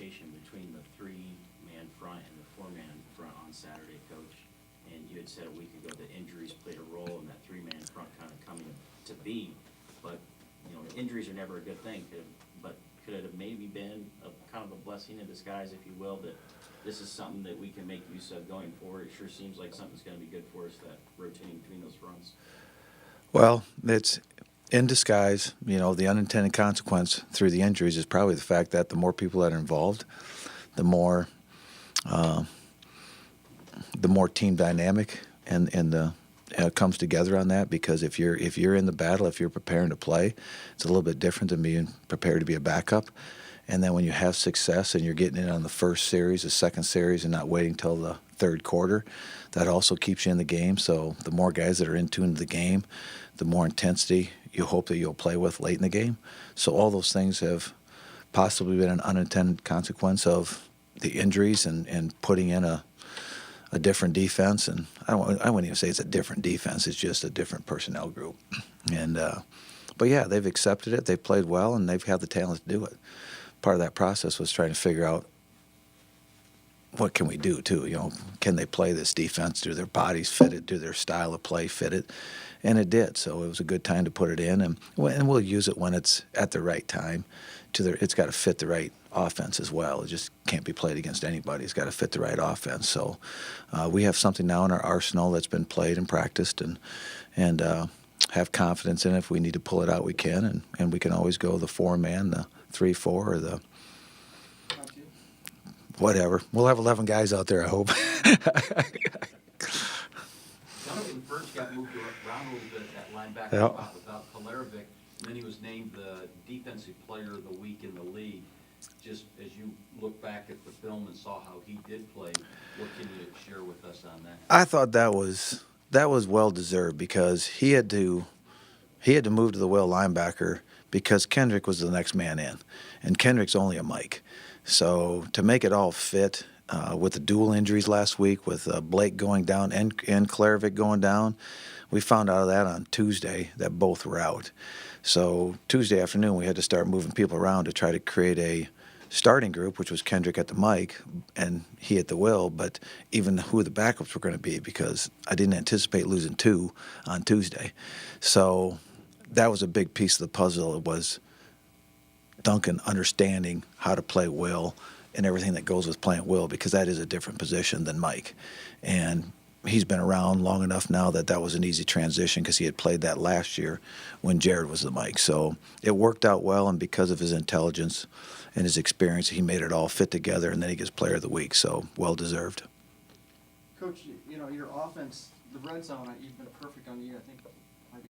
rotation between the three-man front and the four-man front on Saturday, Coach. And you had said a week ago that injuries played a role in that three-man front kind of coming to be. But, you know, injuries are never a good thing. But could it have maybe been a kind of a blessing in disguise, if you will, that this is something that we can make use of going forward? It sure seems like something's going to be good for us, that rotating between those fronts. Well, it's in disguise. You know, the unintended consequence through the injuries is probably the fact that the more people that are involved, the more team dynamic and the comes together on that. Because if you're in the battle, if you're preparing to play, it's a little bit different than being prepared to be a backup. And then when you have success and you're getting in on the first series, the second series, and not waiting till the third quarter, that also keeps you in the game. So the more guys that are in tune to the game, the more intensity you hope that you'll play with late in the game. So all those things have possibly been an unintended consequence of the injuries and putting in a different defense. And I wouldn't even say it's a different defense. It's just a different personnel group. And but yeah, they've accepted it. They've played well, and they've had the talent to do it. Part of that process was trying to figure out what can we do too. You know, can they play this defense? Do their bodies fit it? Do their style of play fit it? And it did. So it was a good time to put it in, and we'll use it when it's at the right time. It's got to fit the right offense as well. It just can't be played against anybody. It's got to fit the right offense. So we have something now in our arsenal that's been played and practiced, and have confidence in it. If we need to pull it out, we can, and we can always go the four-man, the 3-4, or the whatever. We'll have 11 guys out there, I hope. Duncan Ferch got moved around a little bit at that linebacker spot without Kolerovic, and then he was named the Defensive Player of the Week in the league. Just as you look back at the film and saw how he did play, what can you share with us on that? I thought that was well deserved, because he had to move to the will linebacker because Kendrick was the next man in, and Kendrick's only a Mike. So to make it all fit with the dual injuries last week, with Blake going down and Kolerovic going down, we found out of that on Tuesday that both were out. So Tuesday afternoon we had to start moving people around to try to create a starting group, which was Kendrick at the mic and he at the will, but even who the backups were going to be, because I didn't anticipate losing two on Tuesday. So that was a big piece of the puzzle. It was Duncan understanding how to play Will and everything that goes with playing Will, because that is a different position than Mike. And he's been around long enough now that was an easy transition, because he had played that last year when Jared was the Mike. So it worked out well, and because of his intelligence and his experience, he made it all fit together, and then he gets Player of the Week, so well-deserved. Coach, you know, your offense, the red zone, you've been perfect on you. I think